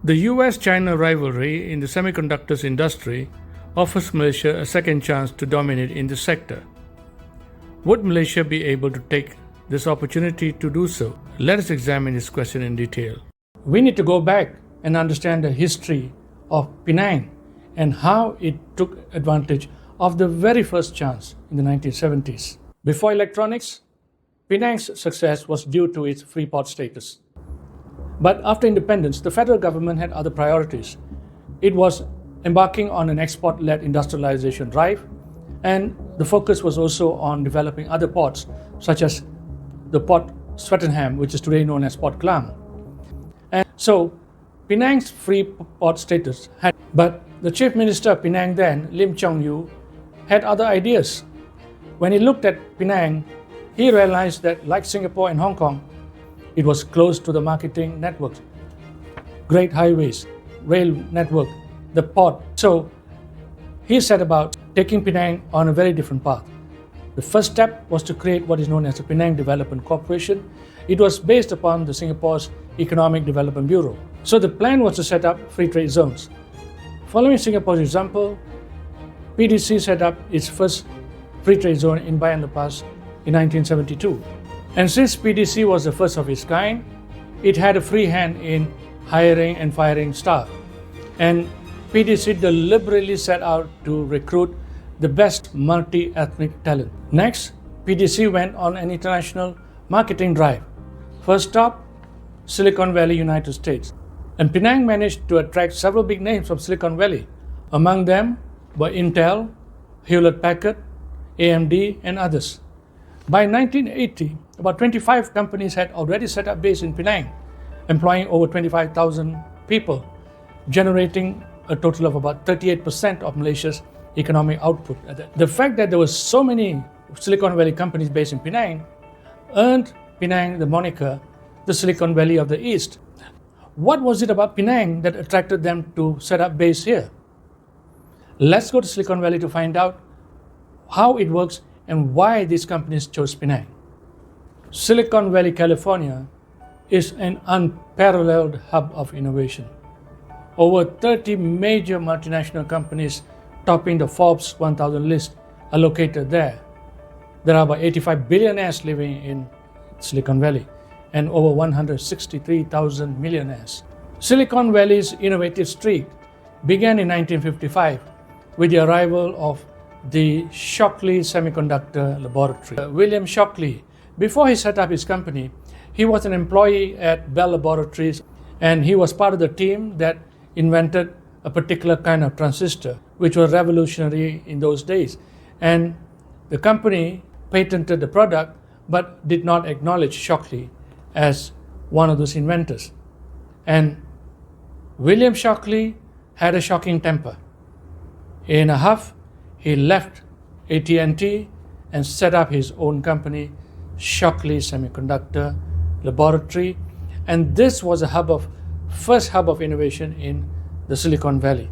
The US-China rivalry in the semiconductors industry offers Malaysia a second chance to dominate in the sector. Would Malaysia be able to take this opportunity to do so? Let us examine this question in detail. We need to go back and understand the history of Penang and how it took advantage of the very first chance in the 1970s. Before electronics, Penang's success was due to its free port status. But after independence, the federal government had other priorities. It was embarking on an export-led industrialization drive, and the focus was also on developing other ports, such as the Port Swettenham, which is today known as Port Klang. And so, Penang's free port status but the Chief Minister of Penang then, Lim Chong Yu, had other ideas. When he looked at Penang, he realized that, like Singapore and Hong Kong, it was close to the marketing networks, great highways, rail network, the port. So he set about taking Penang on a very different path. The first step was to create what is known as the Penang Development Corporation. It was based upon the Singapore's Economic Development Bureau. So the plan was to set up free trade zones. Following Singapore's example, PDC set up its first free trade zone in Bayan Lepas in 1972. And since PDC was the first of its kind, it had a free hand in hiring and firing staff. And PDC deliberately set out to recruit the best multi-ethnic talent. Next, PDC went on an international marketing drive. First stop, Silicon Valley, United States. And Penang managed to attract several big names from Silicon Valley. Among them were Intel, Hewlett-Packard, AMD, and others. By 1980, about 25 companies had already set up base in Penang, employing over 25,000 people, generating a total of about 38% of Malaysia's economic output. The fact that there were so many Silicon Valley companies based in Penang earned Penang the moniker the Silicon Valley of the East. What was it about Penang that attracted them to set up base here? Let's go to Silicon Valley to find out how it works and why these companies chose Penang. Silicon Valley, California is an unparalleled hub of innovation. Over 30 major multinational companies topping the Forbes 1000 list are located there. There are about 85 billionaires living in Silicon Valley and over 163,000 millionaires. Silicon Valley's innovative streak began in 1955 with the arrival of the Shockley Semiconductor Laboratory. William Shockley, before he set up his company, he was an employee at Bell Laboratories, and he was part of the team that invented a particular kind of transistor, which was revolutionary in those days. And the company patented the product, but did not acknowledge Shockley as one of those inventors. And William Shockley had a shocking temper. In a huff, he left AT&T and set up his own company, Shockley Semiconductor Laboratory, and this was first hub of innovation in the Silicon Valley.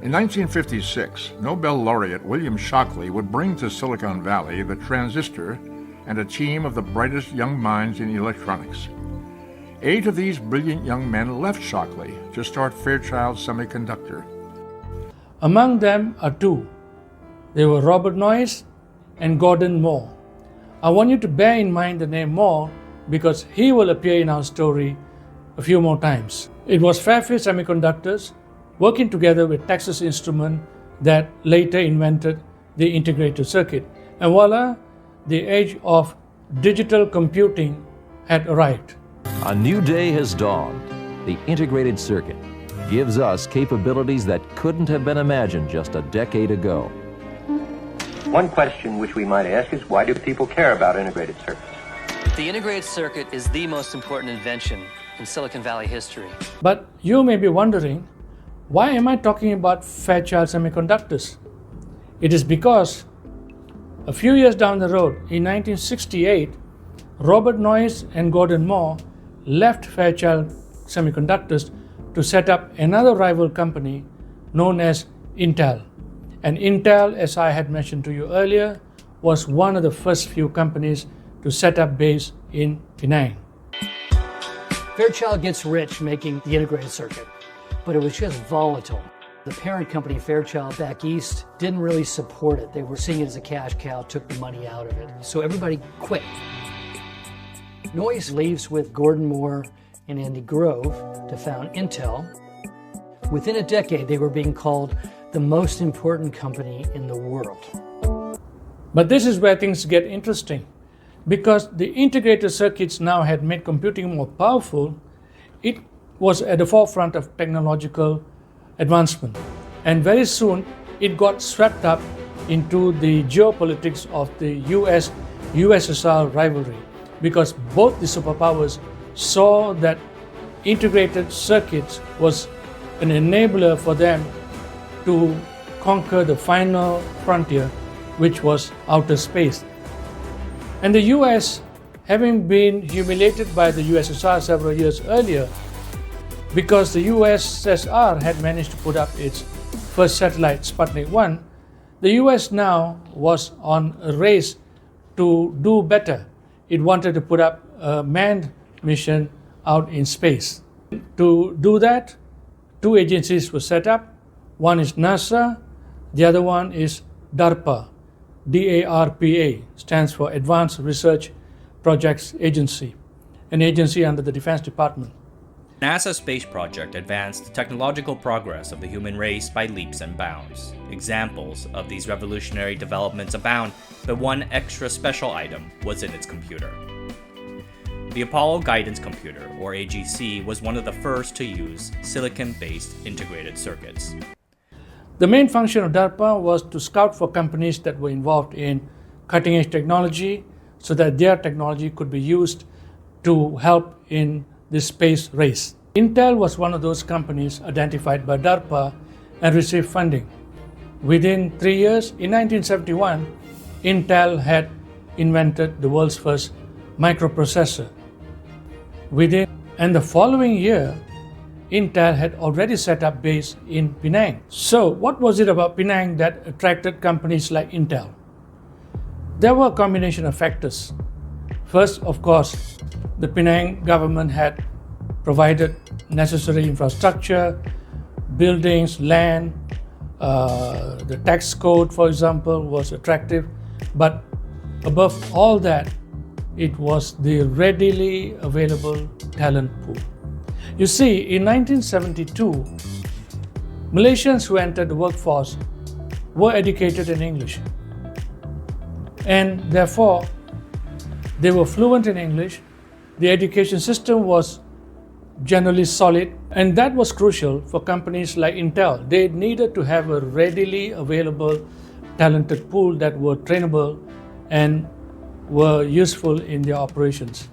In 1956, Nobel laureate William Shockley would bring to Silicon Valley the transistor and a team of the brightest young minds in electronics. 8 of these brilliant young men left Shockley to start Fairchild Semiconductor. Among them are 2. They were Robert Noyce and Gordon Moore. I want you to bear in mind the name Moore because he will appear in our story a few more times. It was Fairfield Semiconductors working together with Texas Instruments that later invented the integrated circuit. And voila, the age of digital computing had arrived. A new day has dawned. The integrated circuit gives us capabilities that couldn't have been imagined just a decade ago. One question which we might ask is, why do people care about integrated circuits? The integrated circuit is the most important invention in Silicon Valley history. But you may be wondering, why am I talking about Fairchild Semiconductors? It is because a few years down the road, in 1968, Robert Noyce and Gordon Moore left Fairchild Semiconductors to set up another rival company known as Intel. And Intel, as I had mentioned to you earlier, was one of the first few companies to set up base in Penang. Fairchild gets rich making the integrated circuit, but it was just volatile. The parent company, Fairchild, back east, didn't really support it. They were seeing it as a cash cow, took the money out of it. So everybody quit. Noyce leaves with Gordon Moore and Andy Grove to found Intel. Within a decade, they were being called the most important company in the world. But this is where things get interesting. Because the integrated circuits now had made computing more powerful, it was at the forefront of technological advancement. And very soon, it got swept up into the geopolitics of the US-USSR rivalry, because both the superpowers saw that integrated circuits was an enabler for them to conquer the final frontier, which was outer space. And the US, having been humiliated by the USSR several years earlier, because the USSR had managed to put up its first satellite, Sputnik 1, the US now was on a race to do better. It wanted to put up a manned mission out in space. To do that, two agencies were set up. One is NASA, the other one is DARPA. DARPA stands for Advanced Research Projects Agency, an agency under the Defense Department. NASA's space project advanced the technological progress of the human race by leaps and bounds. Examples of these revolutionary developments abound, but one extra special item was in its computer. The Apollo Guidance Computer, or AGC, was one of the first to use silicon-based integrated circuits. The main function of DARPA was to scout for companies that were involved in cutting-edge technology so that their technology could be used to help in the space race. Intel was one of those companies identified by DARPA and received funding. Within 3 years, in 1971, Intel had invented the world's first microprocessor. And the following year, Intel had already set up base in Penang. So what was it about Penang that attracted companies like Intel? There were a combination of factors. First, of course, the Penang government had provided necessary infrastructure, buildings, land. The tax code, for example, was attractive. But above all that, it was the readily available talent pool. You see, in 1972, Malaysians who entered the workforce were educated in English. And therefore, they were fluent in English. The education system was generally solid, and that was crucial for companies like Intel. They needed to have a readily available talented pool that were trainable and were useful in their operations.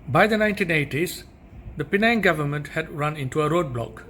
By the 1980s, the Penang government had run into a roadblock.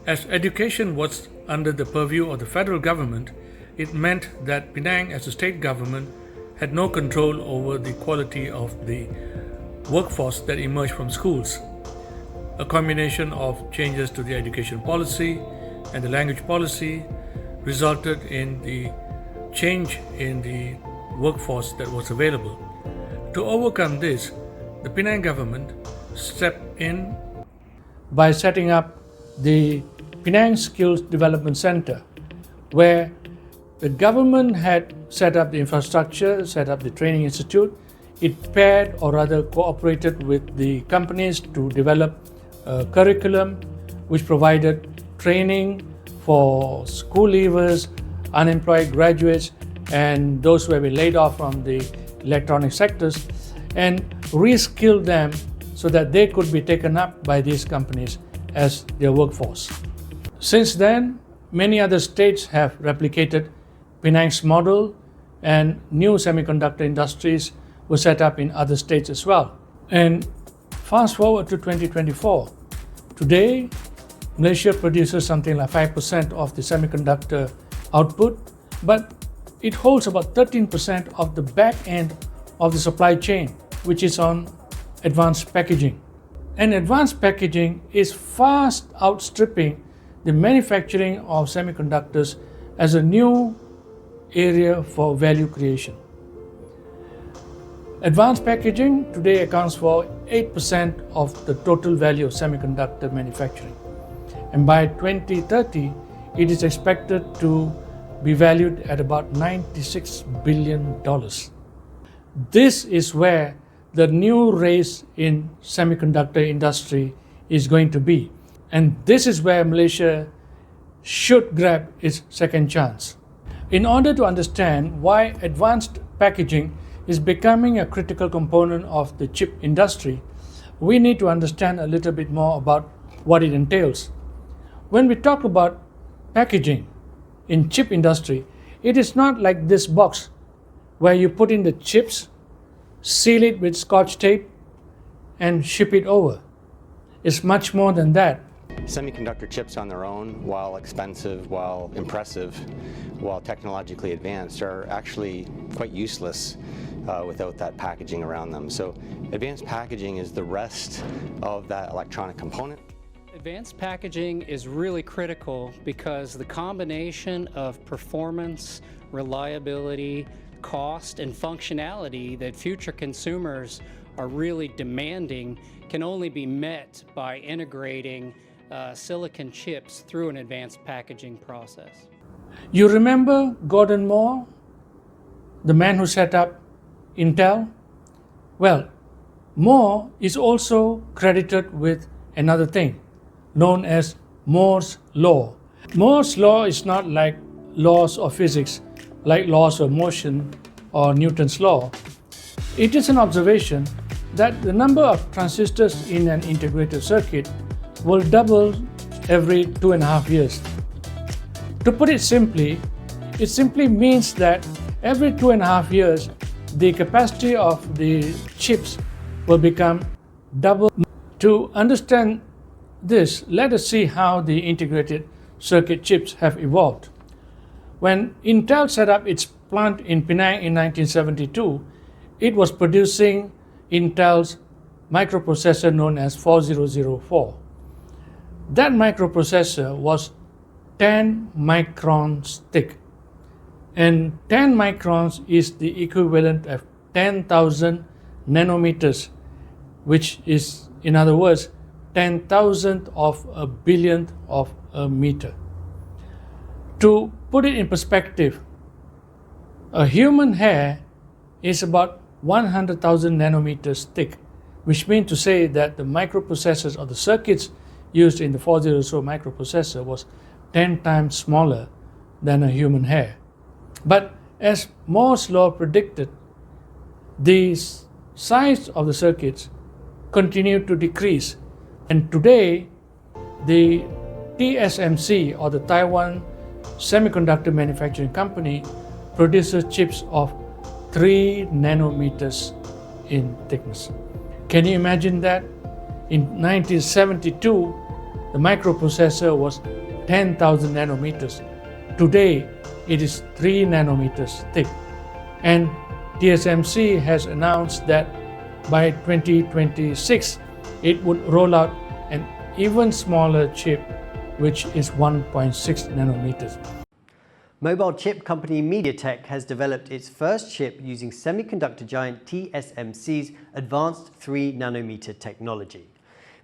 As education was under the purview of the federal government, it meant that Penang as a state government had no control over the quality of the workforce that emerged from schools. A combination of changes to the education policy and the language policy resulted in the change in the workforce that was available. To overcome this, the Penang government stepped in by setting up the Penang Skills Development Center, where the government had set up the infrastructure, set up the training institute. It paired, or rather cooperated with the companies to develop a curriculum which provided training for school leavers, unemployed graduates, and those who have been laid off from the electronic sectors, and re-skilled them so that they could be taken up by these companies as their workforce. Since then, many other states have replicated Penang's model, and new semiconductor industries were set up in other states as well. And fast forward to 2024. Today, Malaysia produces something like 5% of the semiconductor output, but it holds about 13% of the back end of the supply chain, which is on advanced packaging. And advanced packaging is fast outstripping the manufacturing of semiconductors as a new area for value creation. Advanced packaging today accounts for 8% of the total value of semiconductor manufacturing. And by 2030, it is expected to be valued at about $96 billion. This is where the new race in semiconductor industry is going to be. And this is where Malaysia should grab its second chance. In order to understand why advanced packaging is becoming a critical component of the chip industry, we need to understand a little bit more about what it entails. When we talk about packaging in chip industry, it is not like this box where you put in the chips, seal it with scotch tape, and ship it over. It's much more than that. Semiconductor chips on their own, while expensive, while impressive, while technologically advanced, are actually quite useless without that packaging around them. So advanced packaging is the rest of that electronic component. Advanced packaging is really critical because the combination of performance, reliability, cost, and functionality that future consumers are really demanding can only be met by integrating silicon chips through an advanced packaging process. You remember Gordon Moore, the man who set up Intel? Well, Moore is also credited with another thing known as Moore's Law. Moore's Law is not like laws of physics, like laws of motion or Newton's law. It is an observation that the number of transistors in an integrated circuit will double every 2.5 years. To put it simply means that every 2.5 years, the capacity of the chips will become double. To understand this, let us see how the integrated circuit chips have evolved. When Intel set up its plant in Penang in 1972, it was producing Intel's microprocessor known as 4004. That microprocessor was 10 microns thick, and 10 microns is the equivalent of 10,000 nanometers, which is, in other words, 10,000th of a billionth of a meter. To put it in perspective, a human hair is about 100,000 nanometers thick, which means to say that the microprocessors or the circuits used in the 4004 microprocessor was 10 times smaller than a human hair. But as Moore's law predicted, the size of the circuits continued to decrease, and today the TSMC, or the Taiwan Semiconductor Manufacturing Company, produces chips of 3 nanometers in thickness. Can you imagine that? In 1972, the microprocessor was 10,000 nanometers. Today, it is 3 nanometers thick. And TSMC has announced that by 2026, it would roll out an even smaller chip, which is 1.6 nanometers. Mobile chip company MediaTek has developed its first chip using semiconductor giant TSMC's advanced 3 nanometer technology.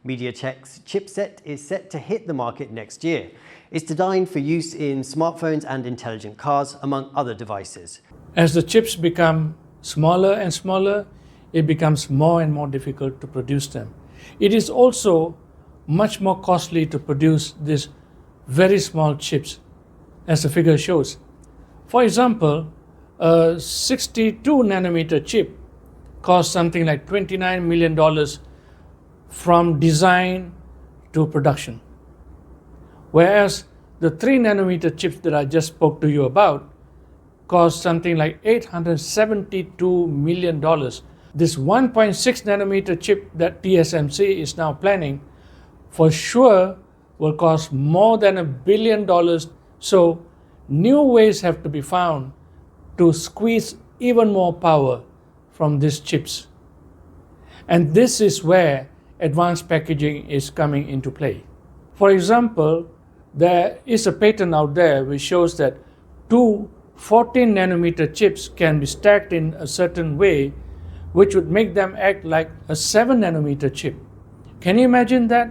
MediaTek's chipset is set to hit the market next year. It's designed for use in smartphones and intelligent cars, among other devices. As the chips become smaller and smaller, it becomes more and more difficult to produce them. It is also much more costly to produce these very small chips, as the figure shows. For example, a 62 nanometer chip costs something like $29 million from design to production. Whereas the 3 nanometer chips that I just spoke to you about cost something like $872 million. This 1.6 nanometer chip that TSMC is now planning for sure will cost more than $1 billion. So new ways have to be found to squeeze even more power from these chips. And this is where advanced packaging is coming into play. For example, there is a patent out there which shows that 2 14 nanometer chips can be stacked in a certain way which would make them act like a 7 nanometer chip. Can you imagine that?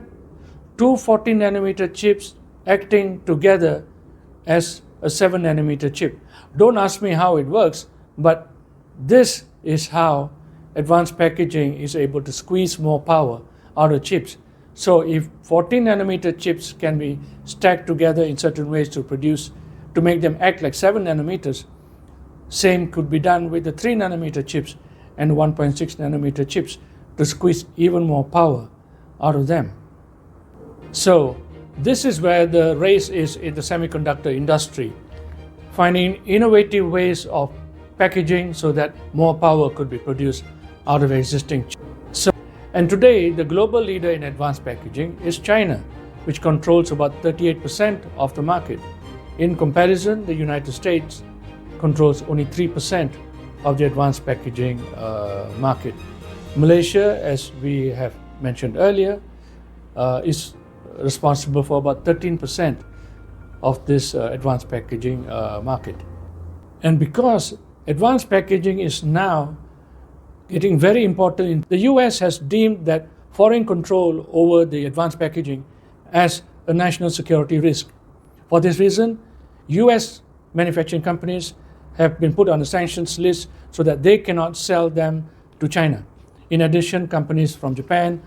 Two 14 nanometer chips acting together as a 7 nanometer chip. Don't ask me how it works, but this is how advanced packaging is able to squeeze more power out of chips. So if 14 nanometer chips can be stacked together in certain ways to make them act like 7 nanometers, same could be done with the 3 nanometer chips and 1.6 nanometer chips to squeeze even more power out of them. So this is where the race is in the semiconductor industry, finding innovative ways of packaging so that more power could be produced out of existing chips. And today, the global leader in advanced packaging is China, which controls about 38% of the market. In comparison, the United States controls only 3% of the advanced packaging market. Malaysia, as we have mentioned earlier, is responsible for about 13% of this advanced packaging market. And because advanced packaging is now getting very important, the US has deemed that foreign control over the advanced packaging as a national security risk. For this reason, US manufacturing companies have been put on the sanctions list so that they cannot sell them to China. In addition, companies from Japan,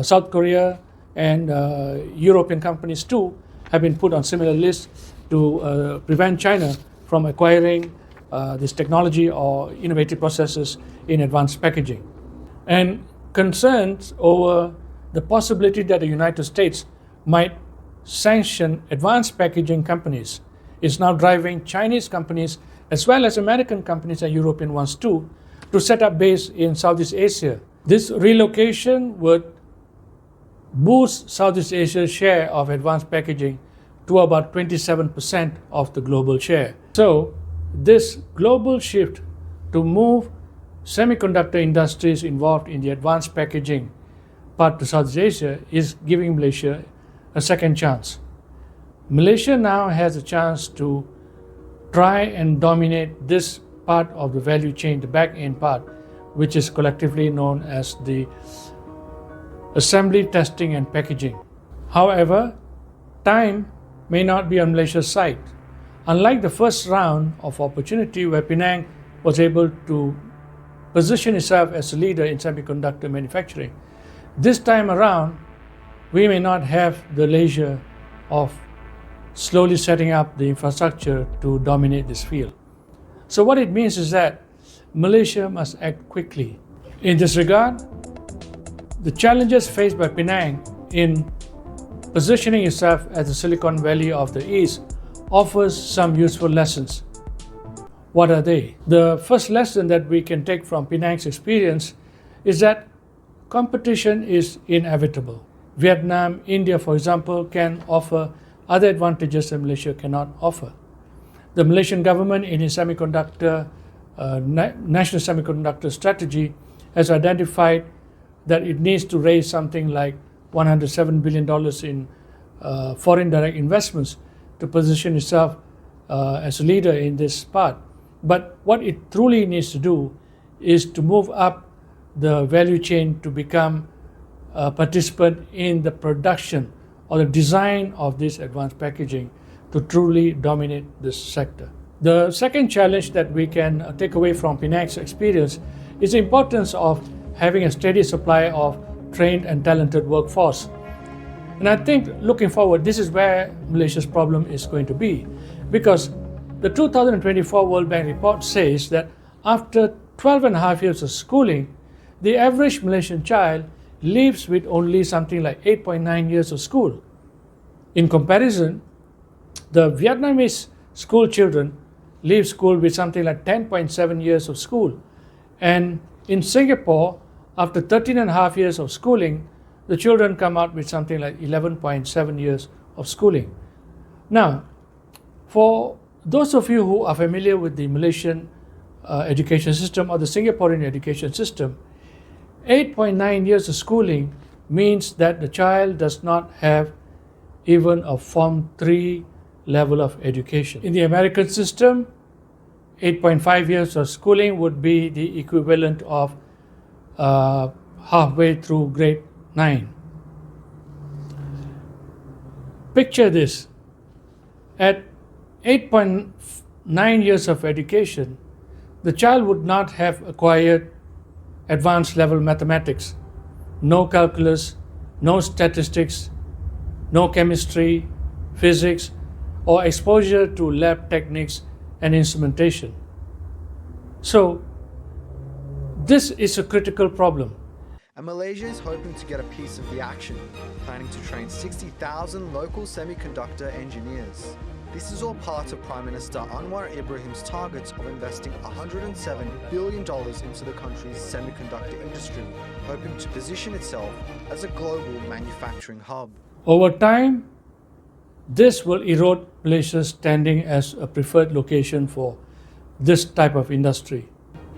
South Korea, and European companies too have been put on similar lists to prevent China from acquiring this technology or innovative processes in advanced packaging. And concerns over the possibility that the United States might sanction advanced packaging companies is now driving Chinese companies as well as American companies and European ones too to set up base in Southeast Asia. This relocation would boost Southeast Asia's share of advanced packaging to about 27% of the global share. So this global shift to move semiconductor industries involved in the advanced packaging part to Southeast Asia is giving Malaysia a second chance. Malaysia now has a chance to try and dominate this part of the value chain, the back end part, which is collectively known as the assembly, testing, and packaging. However, time may not be on Malaysia's side. Unlike the first round of opportunity where Penang was able to position itself as a leader in semiconductor manufacturing, this time around, we may not have the leisure of slowly setting up the infrastructure to dominate this field. So what it means is that Malaysia must act quickly. In this regard, the challenges faced by Penang in positioning itself as the Silicon Valley of the East offers some useful lessons. What are they? The first lesson that we can take from Penang's experience is that competition is inevitable. Vietnam, India, for example, can offer other advantages that Malaysia cannot offer. The Malaysian government in its national semiconductor strategy has identified that it needs to raise something like $107 billion in foreign direct investments to position itself as a leader in this part. But what it truly needs to do is to move up the value chain to become a participant in the production or the design of this advanced packaging to truly dominate this sector. The second challenge that we can take away from Penang's experience is the importance of having a steady supply of trained and talented workforce. And I think looking forward, this is where Malaysia's problem is going to be, because the 2024 World Bank report says that after 12 and a half years of schooling, the average Malaysian child leaves with only something like 8.9 years of school. In comparison, the Vietnamese school children leave school with something like 10.7 years of school. And in Singapore, after 13 and a half years of schooling, the children come out with something like 11.7 years of schooling. Now, for those of you who are familiar with the Malaysian education system or the Singaporean education system, 8.9 years of schooling means that the child does not have even a Form 3 level of education. In the American system, 8.5 years of schooling would be the equivalent of halfway through grade 9. Picture this. At 8.9 years of education, the child would not have acquired advanced level mathematics, no calculus, no statistics, no chemistry, physics, or exposure to lab techniques and instrumentation. So, this is a critical problem. And Malaysia is hoping to get a piece of the action, planning to train 60,000 local semiconductor engineers. This is all part of Prime Minister Anwar Ibrahim's targets of investing $107 billion into the country's semiconductor industry, hoping to position itself as a global manufacturing hub. Over time, this will erode Malaysia's standing as a preferred location for this type of industry.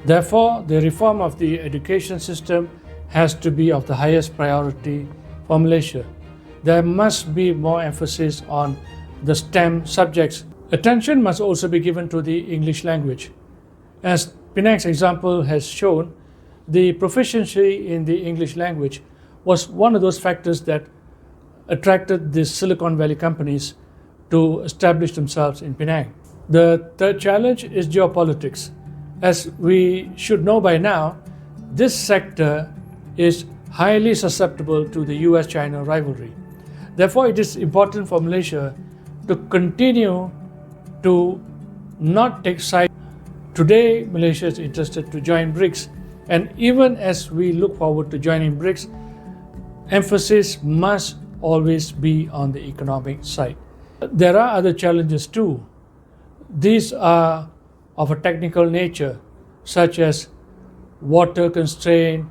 Therefore, the reform of the education system has to be of the highest priority for Malaysia. There must be more emphasis on the STEM subjects. Attention must also be given to the English language. As Penang's example has shown, the proficiency in the English language was one of those factors that attracted the Silicon Valley companies to establish themselves in Penang. The third challenge is geopolitics. As we should know by now, this sector is highly susceptible to the US-China rivalry. Therefore, it is important for Malaysia to continue to not take sides. Today, Malaysia is interested to join BRICS, and even as we look forward to joining BRICS, emphasis must always be on the economic side. There are other challenges too. These are of a technical nature, such as water constraint,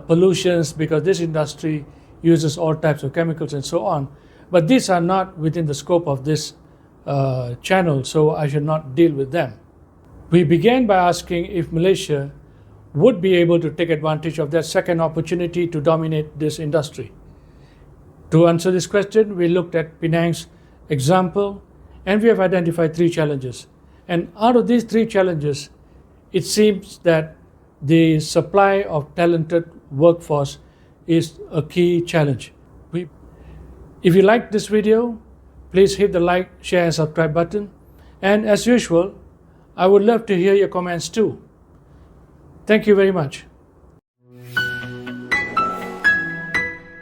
pollutions, because this industry uses all types of chemicals and so on. But these are not within the scope of this channel, so I should not deal with them. We began by asking if Malaysia would be able to take advantage of that second opportunity to dominate this industry. To answer this question, we looked at Penang's example, and we have identified 3 challenges. And out of these 3 challenges, it seems that the supply of talented workforce is a key challenge. If you liked this video, please hit the like, share and subscribe button. And as usual, I would love to hear your comments too. Thank you very much.